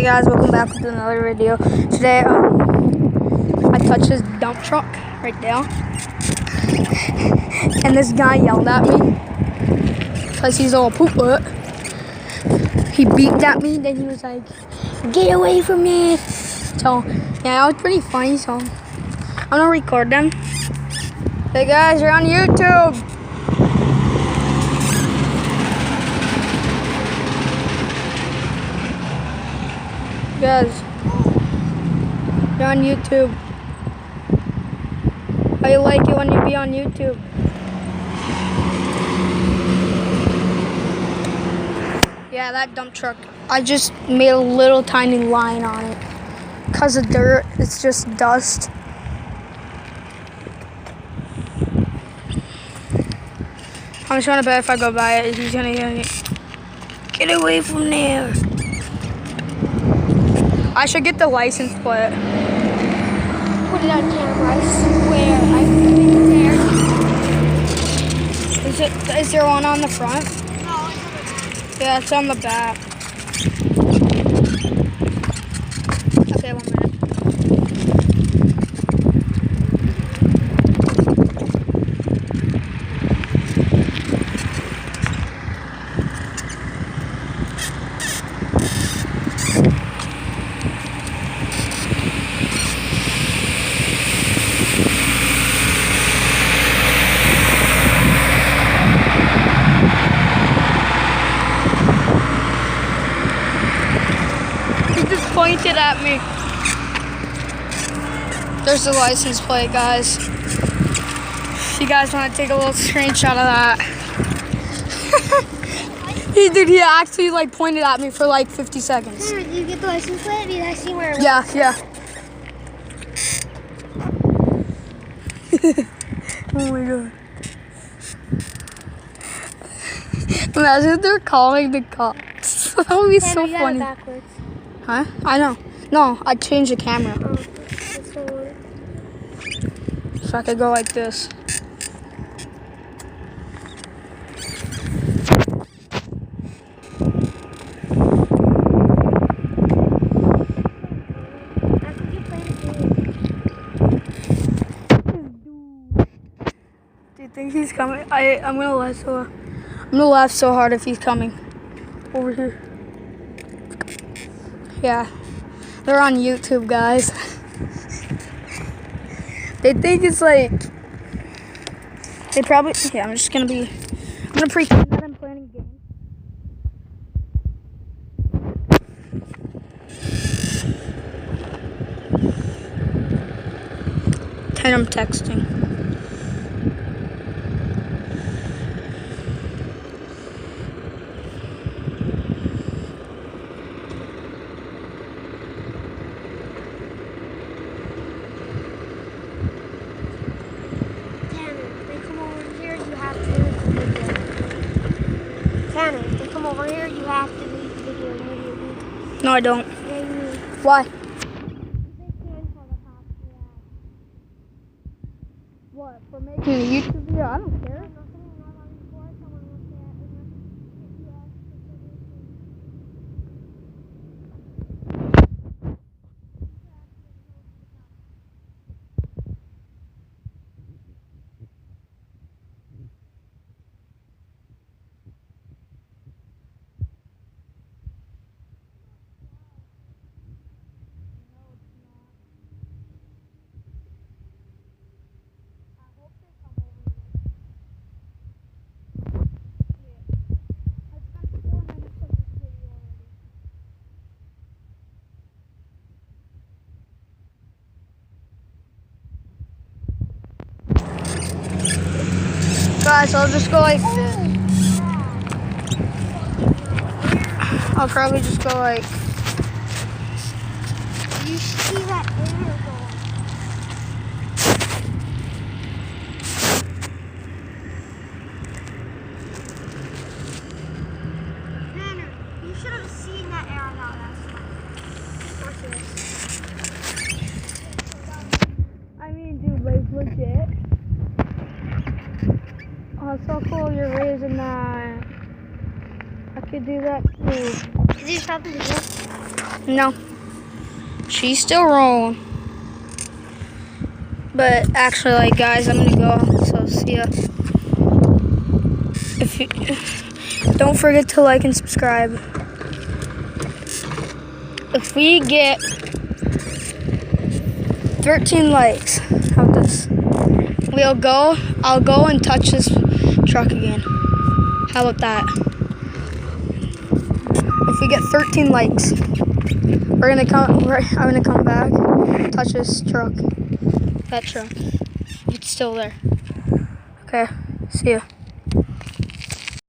guys, welcome back with another video. Today, I touched this dump truck right there, and this guy yelled at me because he's all pooplet. He beeped at me, then he was like, "Get away from me!" So yeah, it was pretty funny. So I'm gonna record them. Hey guys, you're on YouTube. Guys, you're on YouTube. How you like it when you be on YouTube? Yeah, that dump truck. I just made a little tiny line on it. Cause of dirt, it's just dust. I'm just gonna bet if I go by it, he's gonna get away from there. I should get the license plate. Put it on camera, I swear. I think there. Is there one on the front? No, it's on the back. Yeah, it's on the back. Okay, 1 minute. Pointed at me. There's the license plate, guys. If you guys want to take a little screenshot of that. He actually like pointed at me for like 50 seconds. Did you get the license plate? Did I see where it was? Yeah. Oh my god. Imagine if they're calling the cops. That would be so you funny. got it backwards. Huh? I know. No, I changed the camera. Oh, that's so weird. So I could go like this. That's what you plan to Do you think he's coming? I'm gonna laugh so hard if he's coming over here. Yeah, they're on YouTube, guys. They think it's like they probably. Yeah, I'm gonna pretend that I'm playing a game. And I'm texting. Tanner, if they come over here, you have to leave the video immediately. No, I don't. Yeah, you need. Why? They can call the cops. What? For making a YouTube video? I don't care. Guys, I'll just go like this. I'll probably just go like. You see that arrow going. Tanner, you should have seen that arrow now. Watch this. I mean, dude, like legit. Oh, it's so cool you're raising that. I could do that too. Did you stop the video? No. She's still rolling. But actually, like, guys, I'm gonna go. So see ya. If you don't forget to like and subscribe. If we get 13 likes, how about this? I'll go and touch this truck again. How about that? If we get 13 likes, I'm gonna come back, touch this truck. That truck. It's still there. Okay, see ya.